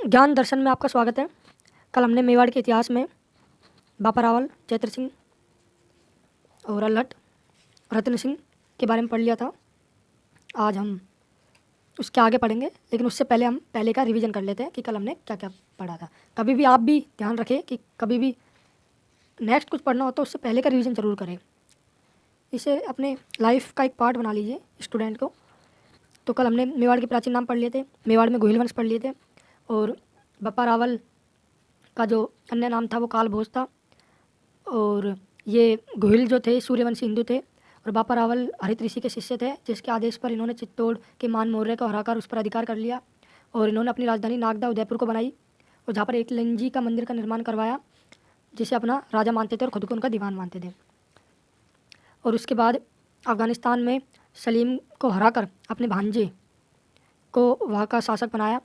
ज्ञान दर्शन में आपका स्वागत है। कल हमने मेवाड़ के इतिहास में बापा रावल, चैत्र सिंह और अल्हट, रतन सिंह के बारे में पढ़ लिया था। आज हम उसके आगे पढ़ेंगे, लेकिन उससे पहले हम पहले का रिवीजन कर लेते हैं कि कल हमने क्या क्या पढ़ा था। कभी भी आप भी ध्यान रखें कि कभी भी नेक्स्ट कुछ पढ़ना हो तो उससे पहले का रिवीजन ज़रूर करें। इसे अपने लाइफ का एक पार्ट बना लीजिए स्टूडेंट को। तो कल हमने मेवाड़ के प्राचीन नाम पढ़ लिए थे, मेवाड़ में गोहिल वंश पढ़ लिए थे, और बापा रावल का जो अन्य नाम था वो काल भोज था। और ये गोहिल जो थे सूर्यवंशी हिंदू थे, और बापा रावल हरित ऋषि के शिष्य थे, जिसके आदेश पर इन्होंने चित्तौड़ के मान मौर्य को हराकर उस पर अधिकार कर लिया। और इन्होंने अपनी राजधानी नागदा उदयपुर को बनाई, और जहाँ पर एक लिंग का मंदिर का निर्माण करवाया, जिसे अपना राजा मानते थे और खुद को उनका दीवान मानते थे। और उसके बाद अफ़गानिस्तान में सलीम को हराकर अपने भांजे को वहाँ का शासक बनाया।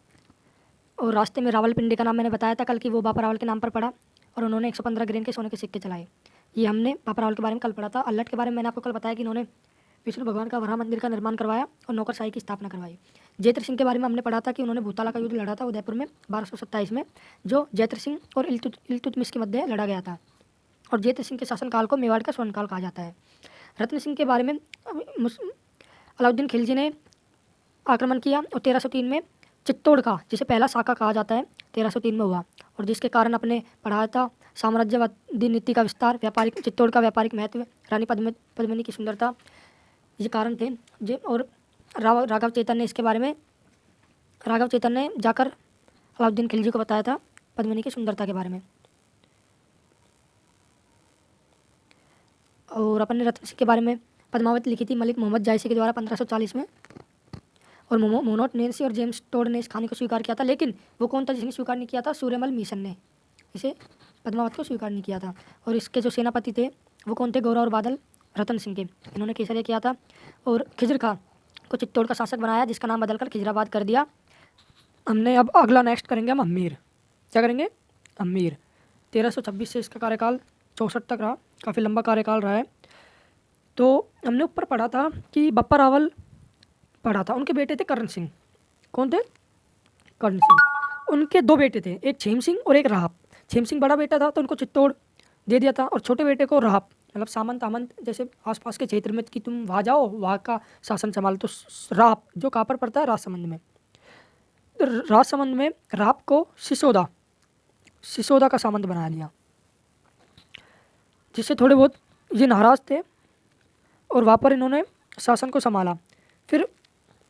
और रास्ते में रावलपिंडी का नाम मैंने बताया था कल कि वो बापा रावल के नाम पर पड़ा, और उन्होंने 115 ग्रेन के सोने के सिक्के चलाए। ये हमने बापा रावल के बारे में कल पढ़ा था। अल्हट के बारे में मैंने आपको कल बताया कि इन्होंने विष्णु भगवान का वरा मंदिर का निर्माण करवाया और नौकरशाही की स्थापना करवाई। जैत्र सिंह के बारे में हमने पढ़ा था कि उन्होंने भूताला का युद्ध लड़ा था उदयपुर में 1227 में, जो जैत्र सिंह और इल्तुतमिश के मध्य लड़ा गया था। और जैत्र सिंह के शासनकाल को मेवाड़ का स्वर्णकाल कहा जाता है। रत्न सिंह के बारे में अलाउद्दीन खिलजी ने आक्रमण किया और 1303 में चित्तौड़ का, जिसे पहला साका कहा जाता है, 1303 में हुआ, और जिसके कारण अपने पढ़ाया था साम्राज्यवादी नीति का विस्तार, व्यापारिक चित्तौड़ का व्यापारिक महत्व, रानी पद्मिनी की सुंदरता, ये कारण थे। और राघव चेतन ने इसके बारे में, राघव चेतन ने जाकर अलाउद्दीन खिलजी को बताया था पद्मिनी की सुंदरता के बारे में। और अपन ने रतन सिंह के बारे में पद्मावती लिखी थी मलिक मोहम्मद जायसी के द्वारा 1540 में। और मोनोट नेंसी और जेम्स टोड ने इस कहानी को स्वीकार किया था, लेकिन वो कौन था जिसने स्वीकार नहीं किया था? सूर्यमल मिशन ने इसे पद्मावत को स्वीकार नहीं किया था। और इसके जो सेनापति थे वो कौन थे? गौरा और बादल रतन सिंह के, इन्होंने केसरिया किया था। और खिजर खां को चित्तौड़ का शासक बनाया, जिसका नाम बदलकर खिजराबाद कर दिया। हमने अब अगला नेक्स्ट करेंगे हम अमीर। क्या करेंगे? अमीर। 1326 से इसका कार्यकाल 64 तक रहा, काफ़ी लंबा कार्यकाल रहा है। तो हमने ऊपर पढ़ा था कि बापा रावल पढ़ा था, उनके बेटे थे करण सिंह। कौन थे? करण सिंह। उनके दो बेटे थे, एक छेम सिंह और एक राहप। छेम सिंह बड़ा बेटा था तो उनको चित्तौड़ दे दिया था, और छोटे बेटे को राहप, मतलब सामंत आमंत जैसे आसपास के क्षेत्र में कि तुम वहाँ जाओ, वहाँ का शासन संभालो। तो राहप जो कहाँ पर पड़ता है? राजसमंद में। तो राजसमंद में राहप को सिसोदा का सामंत बना लिया, जिससे थोड़े बहुत ये नाराज थे, और वहाँ पर इन्होंने शासन को संभाला। फिर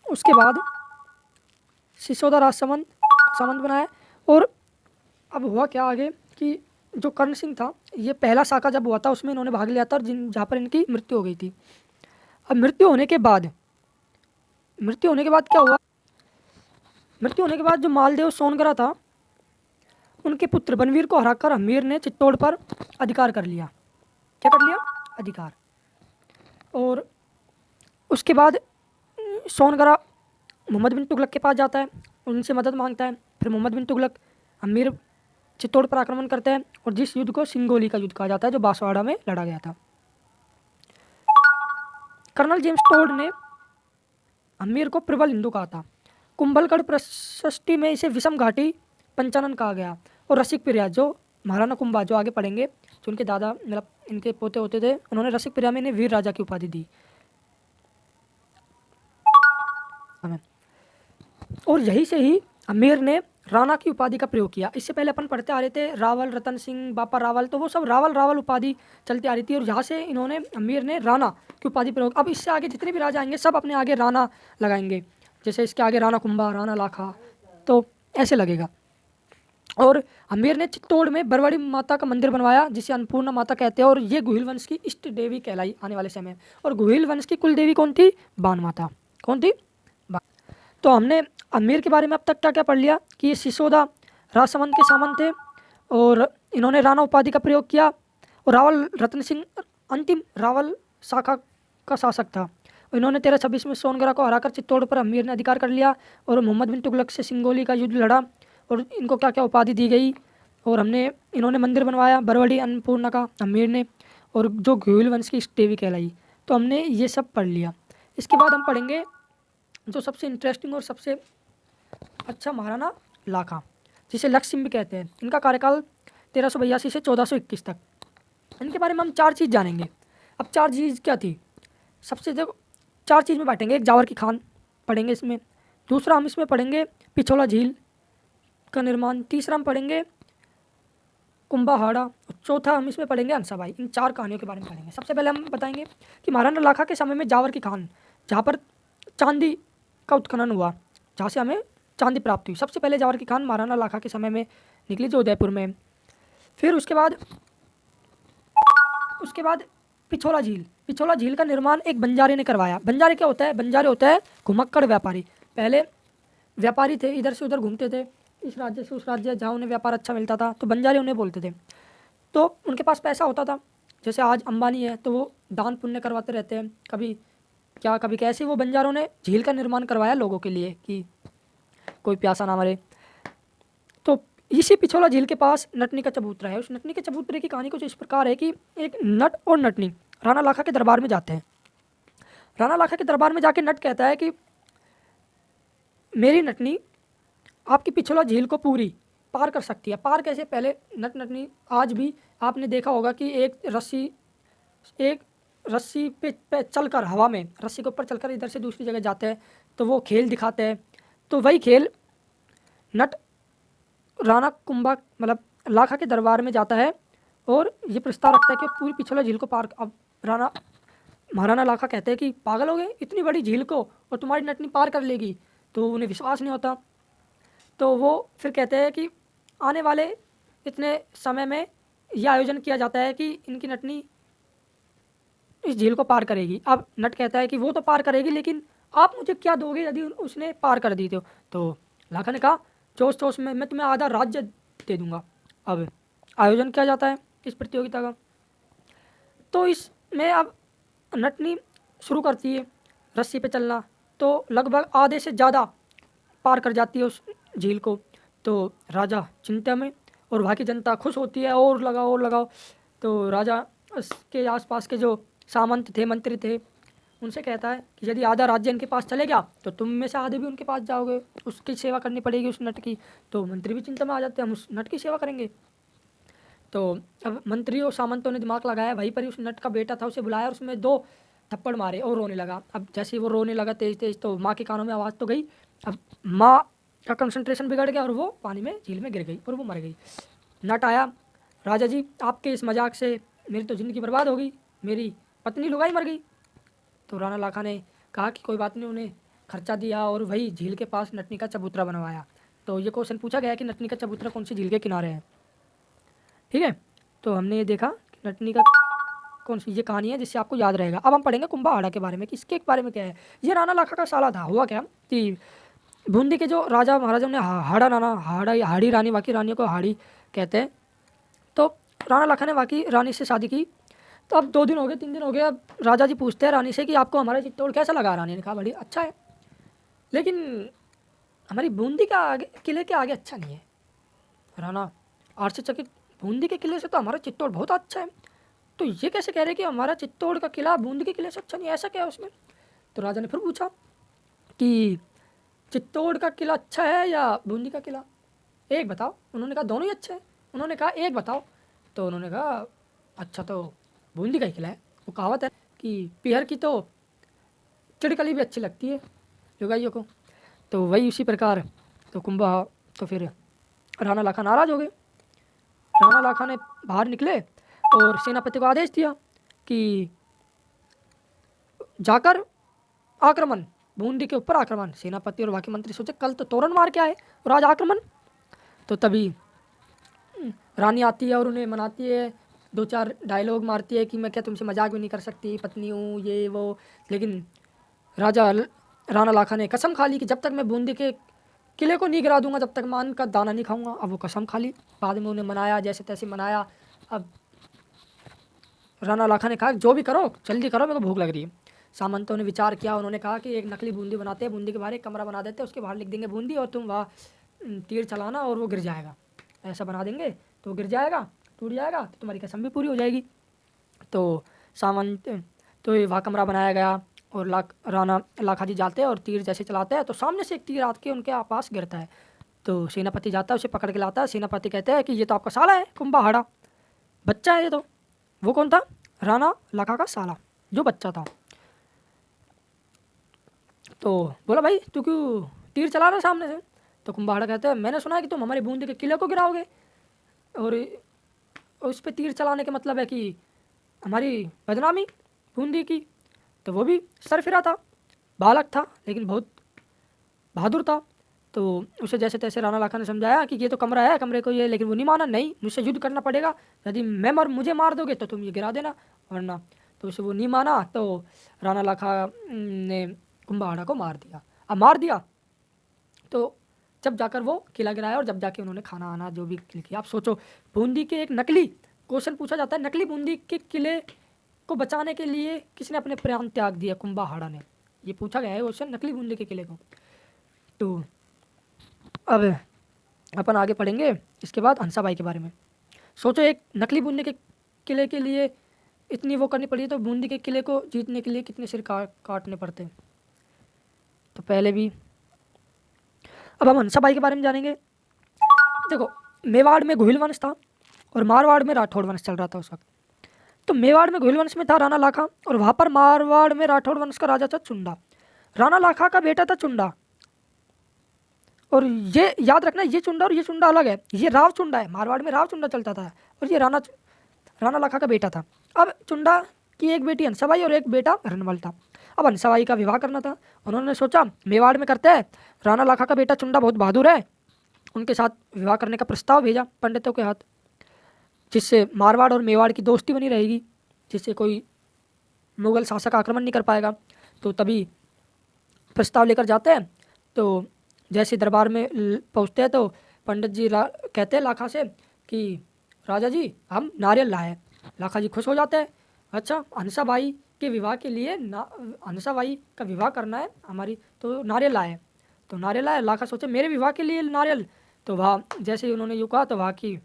उसके बाद सिसोदा राजसमंद बनाया। और अब हुआ क्या आगे कि जो कर्ण सिंह था, ये पहला साका जब हुआ था उसमें इन्होंने भाग लिया था, और जहाँ पर इनकी मृत्यु हो गई थी। अब मृत्यु होने के बाद क्या हुआ? मृत्यु होने के बाद जो मालदेव सोनगरा था, उनके पुत्र बनवीर को हराकर अमीर ने चित्तौड़ पर अधिकार कर लिया। क्या कर लिया? अधिकार। और उसके बाद सोनगरा मोहम्मद बिन तुगलक के पास जाता है, उनसे मदद मांगता है। फिर मोहम्मद बिन तुगलक अमीर चित्तौड़ पर आक्रमण करते हैं, और जिस युद्ध को सिंगोली का युद्ध कहा जाता है, जो बांसवाड़ा में लड़ा गया था। कर्नल जेम्स टोड ने अमीर को प्रबल हिंदू कहा था। कुंभलगढ़ प्रशस्ति में इसे विषम घाटी पंचानन कहा गया। और रसिक प्रिया, जो महाराणा कुंभा, जो आगे पढ़ेंगे, जो उनके दादा मतलब इनके पोते होते थे, उन्होंने रसिक प्रिया में इन्हें वीर राजा की उपाधि दी। और यही से ही अमीर ने राणा की उपाधि का प्रयोग किया। इससे पहले अपन पढ़ते आ रहे थे रावल, रतन सिंह, बापा रावल, तो वो सब रावल उपाधि चलती आ रही थी, और यहाँ से इन्होंने अमीर ने राणा की उपाधि प्रयोग। अब इससे आगे जितने भी राजा आएंगे सब अपने आगे राणा लगाएंगे, जैसे इसके आगे राणा कुंभा, राणा लाखा, तो ऐसे लगेगा। और अमीर ने चित्तौड़ में बरवाड़ी माता का मंदिर बनवाया, जिसे अन्नपूर्णा माता कहते हैं, और ये गोहिल वंश की इष्ट देवी कहलाई आने वाले समय। और गोहिल वंश की कुल देवी कौन थी? बाण माता। कौन थी? तो हमने अमीर के बारे में अब तक क्या क्या पढ़ लिया कि ये सिसोदा राजसमंद के सामंत थे, और इन्होंने राणा उपाधि का प्रयोग किया। और रावल रतन सिंह अंतिम रावल शाखा का शासक था। इन्होंने 1326 में सोनगरा को हराकर चित्तौड़ पर अमीर ने अधिकार कर लिया, और मोहम्मद बिन तुगलक से सिंगोली का युद्ध लड़ा, और इनको क्या क्या उपाधि दी गई। और इन्होंने मंदिर बनवाया बरवड़ी अन्नपूर्णा का अमीर ने, और जो गोहिल वंश की इष्ट देवी कहलाई। तो हमने ये सब पढ़ लिया। इसके बाद हम पढ़ेंगे जो सबसे इंटरेस्टिंग और सबसे अच्छा, महाराणा लाखा। जिसे लक्ष्य भी कहते हैं। इनका कार्यकाल 1382 से 1421 तक। इनके बारे में हम 4 चीज़ जानेंगे। अब 4 चीज़ क्या थी? सबसे देखो 4 चीज़ में बांटेंगे। एक जावर की खान पढ़ेंगे इसमें, दूसरा हम इसमें पढ़ेंगे पिछोला झील का निर्माण, तीसरा हम पढ़ेंगे कुंभाहाड़ा, और चौथा हम इसमें पढ़ेंगे हंसाबाई। इन 4 कहानियों के बारे में पढ़ेंगे। सबसे पहले हम बताएंगे कि महाराणा लाखा के समय में जावर की खान, जहाँ पर चांदी का उत्खनन हुआ, जहाँ से हमें चांदी प्राप्त हुई। सबसे पहले जावर की खान महाराणा लाखा के समय में निकली जो उदयपुर में। फिर उसके बाद पिछोला झील। पिछोला झील का निर्माण एक बंजारे ने करवाया। बंजारे क्या होता है? बंजारे होता है घुमक्कड़ व्यापारी। पहले व्यापारी थे, इधर से उधर घूमते थे, इस राज्य से उस राज्य, जहाँ उन्हें व्यापार अच्छा मिलता था तो बंजारे उन्हें बोलते थे। तो उनके पास पैसा होता था, जैसे आज अंबानी है तो वो दान पुण्य करवाते रहते हैं, कभी क्या कभी कैसे। वो बंजारों ने झील का निर्माण करवाया लोगों के लिए कि कोई प्यासा ना मरे। तो इसी पिछोला झील के पास नटनी का चबूतरा है। उस नटनी के चबूतरे की कहानी कुछ इस प्रकार है कि एक नट और नटनी राणा लाखा के दरबार में जाते हैं। राणा लाखा के दरबार में जाके नट कहता है कि मेरी नटनी आपकी पिछोला झील को पूरी पार कर सकती है। पार कैसे? पहले नट नटनी, आज भी आपने देखा होगा कि एक रस्सी पे चलकर, हवा में रस्सी के ऊपर चलकर इधर से दूसरी जगह जाते हैं, तो वो खेल दिखाते हैं। तो वही खेल नट राणा कुंभा मतलब लाखा के दरबार में जाता है और ये प्रस्ताव रखता है कि पूरी पिछोला झील को पार। अब महाराणा लाखा कहते हैं कि पागल हो गए, इतनी बड़ी झील को और तुम्हारी नटनी पार कर लेगी? तो उन्हें विश्वास नहीं होता। तो वो फिर कहते हैं कि आने वाले इतने समय में यह आयोजन किया जाता है कि इनकी नटनी इस झील को पार करेगी। अब नट कहता है कि वो तो पार करेगी, लेकिन आप मुझे क्या दोगे यदि उसने पार कर दी तो लाखा ने कहा जोश जोश में मैं तुम्हें आधा राज्य दे दूंगा। अब आयोजन किया जाता है इस प्रतियोगिता का। तो इसमें अब नटनी शुरू करती है रस्सी पे चलना, तो लगभग आधे से ज़्यादा पार कर जाती है उस झील को। तो राजा चिंता में और वहाँ की जनता खुश होती है, और लगाओ और लगाओ। तो राजा उसके आसपास के जो सामंत थे, मंत्री थे, उनसे कहता है कि यदि आधा राज्य इनके पास चले गया तो तुम में से आधे भी उनके पास जाओगे, उसकी सेवा करनी पड़ेगी उस नट की। तो मंत्री भी चिंता में आ जाते हैं, हम उस नट की सेवा करेंगे। तो अब मंत्री और सामंतों ने दिमाग लगाया, वहीं पर ही उस नट का बेटा था, उसे बुलाया और उसमें 2 थप्पड़ मारे और रोने लगा। अब जैसे ही वो रोने लगा तेज तेज, तो माँ के कानों में आवाज़ तो गई। अब माँ का कंसंट्रेशन बिगड़ गया और वो पानी में, झील में गिर गई और वो मर गई। नट आया, राजा जी आपके इस मजाक से मेरी तो ज़िंदगी बर्बाद हो गई, मेरी पत्नी लुगाई मर गई। तो राणा लाखा ने कहा कि कोई बात नहीं, उन्हें खर्चा दिया और वही झील के पास नटनी का चबूतरा बनवाया। तो ये क्वेश्चन पूछा गया कि नटनी का चबूतरा कौन सी झील के किनारे है। ठीक है, तो हमने ये देखा कि नटनी का कौन सी ये कहानी है जिससे आपको याद रहेगा। अब हम पढ़ेंगे कुंभाहाड़ा के बारे में कि इसके बारे में क्या है। ये राणा लाखा का साला था। हुआ क्या कि बूंदी के जो राजा महाराजा ने हाड़ी रानी, वाकी रानियों को हाड़ी कहते हैं। तो राणा लाखा ने वाकी रानी से शादी की। तो अब 2 दिन हो गए, 3 दिन हो गए। अब राजा जी पूछते हैं रानी से कि आपको हमारा चित्तौड़ कैसा लगा? रानी ने कहा बड़ी अच्छा है, लेकिन हमारी बूंदी का आगे, किले के आगे अच्छा नहीं है। राणा आश्चर्यचकित, बूंदी के किले से तो हमारा चित्तौड़ बहुत अच्छा है, तो ये कैसे कह रहे कि हमारा चित्तौड़ का किला बूंदी के किले से अच्छा नहीं है, ऐसा क्या है उसमें? तो राजा ने फिर पूछा कि चित्तौड़ का किला अच्छा है या बूंदी का किला, एक बताओ। उन्होंने कहा दोनों ही अच्छे हैं। उन्होंने कहा एक बताओ। तो उन्होंने कहा अच्छा तो बूंदी का ही किला है। वो कहावत है कि पीहर की तो चिड़कली भी अच्छी लगती है लुगाइयों को। तो वही उसी प्रकार तो तो फिर राणा लाखा नाराज़ हो गए। राणा लाखा ने बाहर निकले और सेनापति को आदेश दिया कि जाकर आक्रमण, बूंदी के ऊपर आक्रमण। सेनापति और बाकी मंत्री सोचे कल तो तोरण मार के आए और आज आक्रमण। तो तभी रानी आती है और उन्हें मनाती है, 2-4 डायलॉग मारती है कि मैं क्या तुमसे मजाक भी नहीं कर सकती, पत्नी हूँ ये वो। लेकिन राणा लाखा ने कसम खा ली कि जब तक मैं बूंदी के किले को नहीं गिरा दूंगा तब तक मैं अन्न का दाना नहीं खाऊंगा। अब वो कसम खा ली। बाद में उन्हें मनाया, जैसे तैसे मनाया। अब राणा लाखा ने कहा जो भी करो जल्दी करो, मेरे को भूख लग रही है। सामंतों ने विचार किया, उन्होंने कहा कि एक नकली बूंदी बनाते हैं, बूंदी के बाहर एक कमरा बना देते हैं, उसके बाहर लिख देंगे बूंदी और तुम वहाँ तीर चलाना और वो गिर जाएगा। ऐसा बना देंगे तो गिर जाएगा, टूट जाएगा, तो तुम्हारी कसम भी पूरी हो जाएगी। तो तो वहाँ कमरा बनाया गया और राणा लाखा जी जाते हैं और तीर जैसे चलाते हैं तो सामने से एक तीर आके उनके पास गिरता है। तो सेनापति जाता है, उसे पकड़ के लाता है। सेनापति कहते हैं कि ये तो आपका साला है कुंभाड़ा, बच्चा है ये तो। वो कौन था? राणा लाखा का साला, जो बच्चा था। तो बोला भाई तू क्यों तीर चला रहा है सामने से? तो कुंभाड़ा कहते हैं मैंने सुना है कि तुम हमारी बूंदी के किले को गिराओगे, और उस पर तीर चलाने का मतलब है कि हमारी बदनामी बूंदी की। तो वो भी सर फिरा था, बालक था लेकिन बहुत बहादुर था। तो उसे जैसे तैसे राणा लाखा ने समझाया कि ये तो कमरा है, कमरे को ये, लेकिन वो नहीं माना। नहीं, मुझसे युद्ध करना पड़ेगा, यदि मुझे मार दोगे तो तुम ये गिरा देना, वरना। तो उसे वो नहीं माना। तो राणा लाखा ने कुंभाड़ा को मार दिया। अब मार दिया तो जब जाकर वो किला गिराया, और जब जाके उन्होंने खाना आना जो भी किया। आप सोचो, बूंदी के एक नकली क्वेश्चन पूछा जाता है, नकली बूंदी के किले को बचाने के लिए किसने अपने प्राण त्याग दिया? कुंभाड़ा ने। ये पूछा गया है क्वेश्चन, नकली बूंदी के किले को। तो अब अपन आगे पढ़ेंगे इसके बाद हंसाबाई के बारे में। सोचो, एक नकली बूंदी के किले के लिए इतनी वो करनी पड़ी, तो बूंदी के किले को जीतने के लिए कितने सिर काटने पड़ते। तो पहले भी अब हम हंसाबाई के बारे में जानेंगे। देखो, मेवाड़ में गोहिल वंश था और मारवाड़ में राठौड़ वंश चल रहा था उस वक्त। तो मेवाड़ में गोहिल वंश में था राणा लाखा, और वहाँ पर मारवाड़ में राठौड़ वंश का राजा था चुंडा। राणा लाखा का बेटा था चुंडा, और ये याद रखना, ये चुंडा और ये चुंडा अलग है। ये राव चुंडा है, मारवाड़ में राव चुंडा चलता था, और ये राणा लाखा का बेटा था। अब चुंडा की एक बेटी हंसाबाई और एक बेटा रनमल था। अब हंसाबाई का विवाह करना था। उन्होंने सोचा मेवाड़ में करते हैं, राणा लाखा का बेटा चुंडा बहुत बहादुर है, उनके साथ विवाह करने का प्रस्ताव भेजा पंडितों के हाथ, जिससे मारवाड़ और मेवाड़ की दोस्ती बनी रहेगी, जिससे कोई मुगल शासक आक्रमण नहीं कर पाएगा। तो तभी प्रस्ताव लेकर जाते हैं। तो जैसे दरबार में पहुँचते हैं तो पंडित जी कहते हैं लाखा से कि राजा जी हम नारियल लाए। लाखा जी खुश हो जाते हैं। अच्छा, हंसाबाई के विवाह के लिए हंसाबाई का विवाह करना है हमारी, तो नारियल लाए। तो नारियल लाए, लाखा सोचे मेरे विवाह के लिए नारियल। तो वहाँ जैसे ही उन्होंने यूँ कहा तो वहाँ की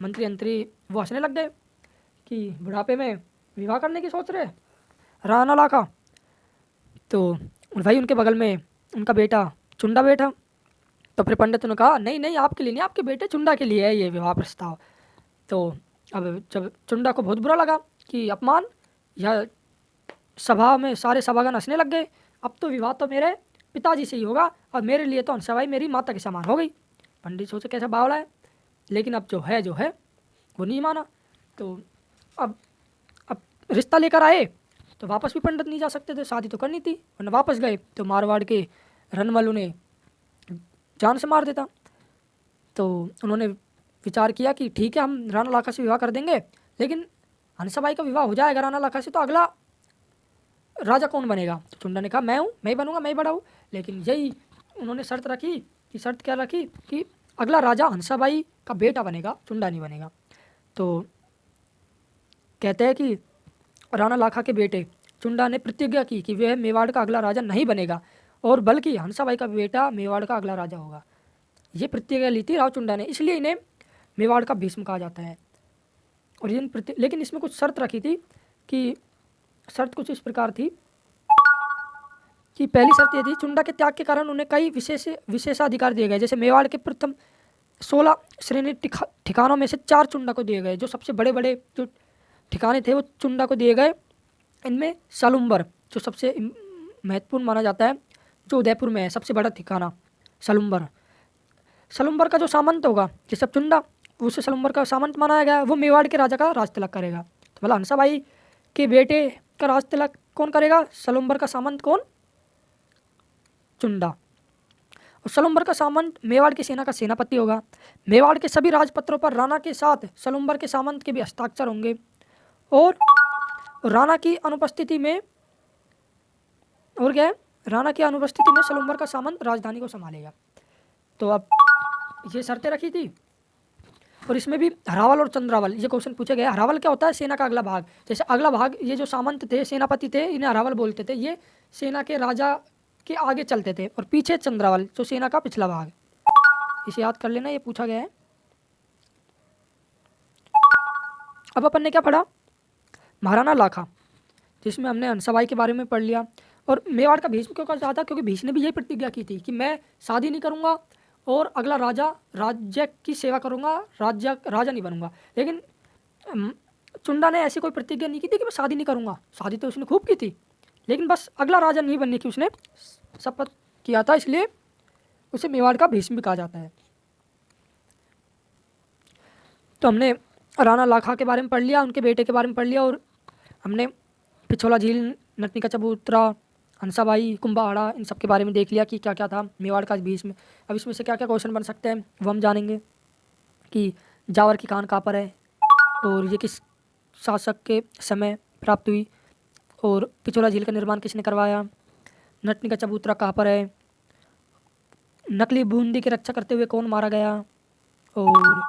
मंत्री वो हंसने लग गए कि बुढ़ापे में विवाह करने की सोच रहे राणा लाखा। तो भाई उनके बगल में उनका बेटा चुंडा बैठा। तो फिर पंडित ने कहा नहीं नहीं, आपके लिए नहीं, आपके बेटे चुंडा के लिए है ये विवाह प्रस्ताव। तो अब जब चुंडा को बहुत बुरा लगा कि अपमान, या सभा में सारे सभागण हंसने लग गए, अब तो विवाह तो मेरे पिताजी से ही होगा, और मेरे लिए तो हंसाबाई मेरी माता के समान हो गई। पंडित सोचे कैसा बावला है, लेकिन अब जो है वो नहीं माना। तो अब रिश्ता लेकर आए तो वापस भी पंडित नहीं जा सकते थे, शादी तो करनी थी, वरना वापस गए तो मारवाड़ के रनमल उन्हें जान से मार देता। तो उन्होंने विचार किया कि ठीक है, हम राणा लाखा से विवाह कर देंगे, लेकिन हंसाबाई का विवाह हो जाएगा राणा लाखा से तो अगला राजा कौन बनेगा? तो चुंडा ने कहा मैं हूँ, मैं ही बनूंगा, मैं ही बड़ा हूँ। लेकिन यही उन्होंने शर्त रखी कि शर्त क्या रखी कि अगला राजा हंसाबाई का बेटा बनेगा, चुंडा नहीं बनेगा। तो कहते हैं कि राणा लाखा के बेटे चुंडा ने प्रतिज्ञा की कि वह मेवाड़ का अगला राजा नहीं बनेगा, और बल्कि हंसाबाई का बेटा मेवाड़ का अगला राजा होगा। ये प्रतिज्ञा ली थी राव चुंडा ने, इसलिए इन्हें मेवाड़ का भीष्म कहा जाता है। और लेकिन इसमें कुछ शर्त रखी थी कि शर्त कुछ इस प्रकार थी कि पहली शर्त ये थी, चुंडा के त्याग के कारण उन्हें कई विशेषाधिकार दिए गए। जैसे मेवाड़ के प्रथम 16 श्रेणी ठिकानों में से 4 चुंडा को दिए गए। जो सबसे बड़े बड़े जो ठिकाने थे वो चुंडा को दिए गए। इनमें सलुम्बर जो सबसे महत्वपूर्ण माना जाता है, जो उदयपुर में है सबसे बड़ा ठिकाना सलुम्बर का जो सामंत होगा, जैसे अब चुंडा उसे सलुम्बर का सामंत माना गया, वो मेवाड़ के राजा का राज तिलक करेगा। तो भला हंसाबाई के बेटे का राज तिलक कौन करेगा? सलुम्बर का सामंत कौन? चुंडा। और सलुम्बर का सामंत मेवाड़ की सेना का सेनापति होगा। मेवाड़ के सभी राजपत्रों पर राणा के साथ सलुम्बर के सामंत के भी हस्ताक्षर होंगे, और राणा की अनुपस्थिति में और क्या है, राणा की अनुपस्थिति में सलुम्बर का सामंत राजधानी को संभालेगा। तो अब ये शर्तें रखी थी। और इसमें भी हरावल और चंद्रावल ये क्वेश्चन पूछे गए। हरावल क्या होता है? सेना का अगला भाग। जैसे अगला भाग, ये जो सामंत थे, सेनापति थे, इन्हें हरावल बोलते थे। ये सेना के राजा के आगे चलते थे, और पीछे चंद्रावल जो सेना का पिछला भाग। इसे याद कर लेना, ये पूछा गया है। अब अपन ने क्या पढ़ा? महाराणा लाखा, जिसमें हमने हंसाबाई के बारे में पढ़ लिया। और मेवाड़ का भीष्म क्यों कहा जाता? क्योंकि भीष्म ने भी यही प्रतिज्ञा की थी कि मैं शादी नहीं करूंगा, और अगला राज्य की सेवा करूँगा, राजा नहीं बनूंगा। लेकिन चुंडा ने ऐसी कोई प्रतिज्ञा नहीं की थी कि मैं शादी नहीं करूँगा। शादी तो उसने खूब की थी, लेकिन बस अगला राजा नहीं बनने की उसने शपथ किया था, इसलिए उसे मेवाड़ का भीष्म भी कहा जाता है। तो हमने राणा लाखा के बारे में पढ़ लिया, उनके बेटे के बारे में पढ़ लिया, और हमने पिछोला झील, नटनी का चबूतरा, हंसाबाई, कुंभाड़ा, इन सब के बारे में देख लिया कि क्या क्या था मेवाड़ का भीष्म। अब इसमें से क्या क्या क्वेश्चन बन सकते हैं वो हम जानेंगे कि जावर की खान कहाँ पर है, और ये किस शासक के समय प्राप्त हुई, और पिछोला झील का निर्माण किसने करवाया, नटनी का चबूतरा कहाँ पर है, नकली बूंदी की रक्षा करते हुए कौन मारा गया, और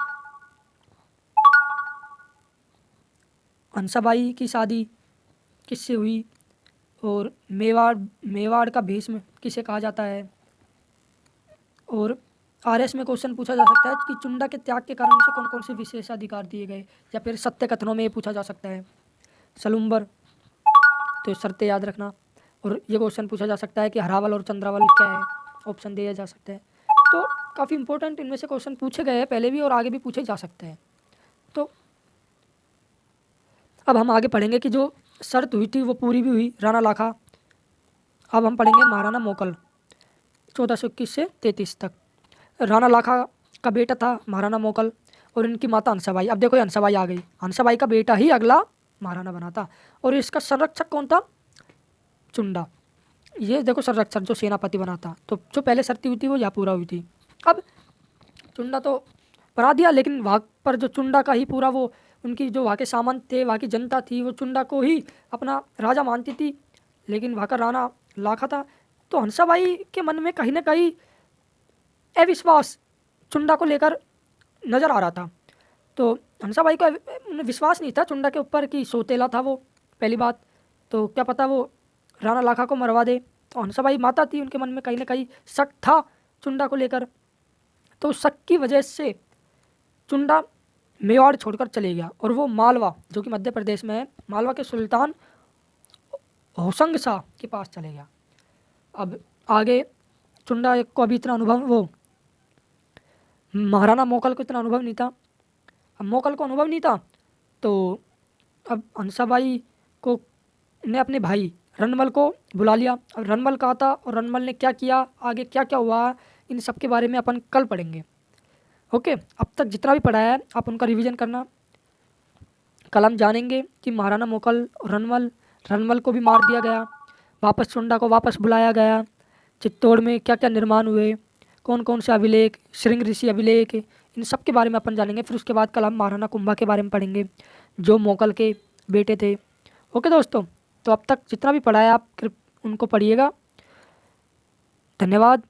हंसाबाई की शादी किससे हुई, और मेवाड़ का भीष्म किसे कहा जाता है। और आरएस में क्वेश्चन पूछा जा सकता है कि चुंडा के त्याग के कारण उसे कौन कौन से विशेषाधिकार दिए गए, या फिर सत्य कथनों में ये पूछा जा सकता है। सलुम्बर, तो शर्तें याद रखना। और ये क्वेश्चन पूछा जा सकता है कि हरावल और चंद्रावल क्या है, ऑप्शन दिया जा सकते हैं। तो काफ़ी इंपॉर्टेंट इनमें से क्वेश्चन पूछे गए हैं पहले भी और आगे भी पूछे जा सकते हैं। तो अब हम आगे पढ़ेंगे कि जो शर्त हुई थी वो पूरी भी हुई राणा लाखा। अब हम पढ़ेंगे महाराणा मोकल 1421 से 33 तक। राणा लाखा का बेटा था महाराणा मोकल, और इनकी माता हंसाबाई। अब देखो ये हंसाबाई आ गई, हंसाबाई का बेटा ही अगला महाराणा बना था। और इसका संरक्षक कौन था, चुंडा। ये देखो संरक्षक जो सेनापति बना था। तो जो पहले शर्ती हुई थी वो यहाँ पूरा हुई थी। अब चुंडा तो बना दिया, लेकिन वहाँ पर जो चुंडा का ही पूरा वो उनकी जो वहाँ के सामंत थे, वहाँ की जनता थी, वो चुंडा को ही अपना राजा मानती थी, लेकिन वहाँ का राणा लाखा था। तो हंसाबाई के मन में कहीं ना कहीं अविश्वास चुंडा को लेकर नज़र आ रहा था। तो हंसाबाई को विश्वास नहीं था चुंडा के ऊपर कि सौतेला था वो, पहली बात। तो क्या पता वो राणा लाखा को मरवा दे। तो हंसाबाई माता थी, उनके मन में कहीं ना कहीं शक था चुंडा को लेकर। तो उस शक की वजह से चुंडा मेवाड़ छोड़कर चले गया, और वो मालवा जो कि मध्य प्रदेश में है, मालवा के सुल्तान होशंग शाह के पास चले गया। अब आगे चुंडा को अभी इतना अनुभव, वो महाराणा मोकल को इतना अनुभव नहीं था। अब मोकल को अनुभव नहीं था, तो अब हंसाबाई को ने अपने भाई रनमल को बुला लिया। अब रनमल कहा था और रनमल ने क्या किया, आगे क्या क्या हुआ, इन सब के बारे में अपन कल पढ़ेंगे। ओके, अब तक जितना भी पढ़ा है आप उनका रिवीजन करना। कल हम जानेंगे कि महाराणा मोकल और रनमल को भी मार दिया गया, वापस चुंडा को वापस बुलाया गया, चित्तौड़ में क्या क्या निर्माण हुए, कौन कौन से अभिलेख, श्रृंग ऋषि अभिलेख, इन सब के बारे में अपन जानेंगे। फिर उसके बाद कल हम महाराणा कुंभा के बारे में पढ़ेंगे जो मोकल के बेटे थे। ओके दोस्तों, तो अब तक जितना भी पढ़ा है आप उनको पढ़िएगा। धन्यवाद।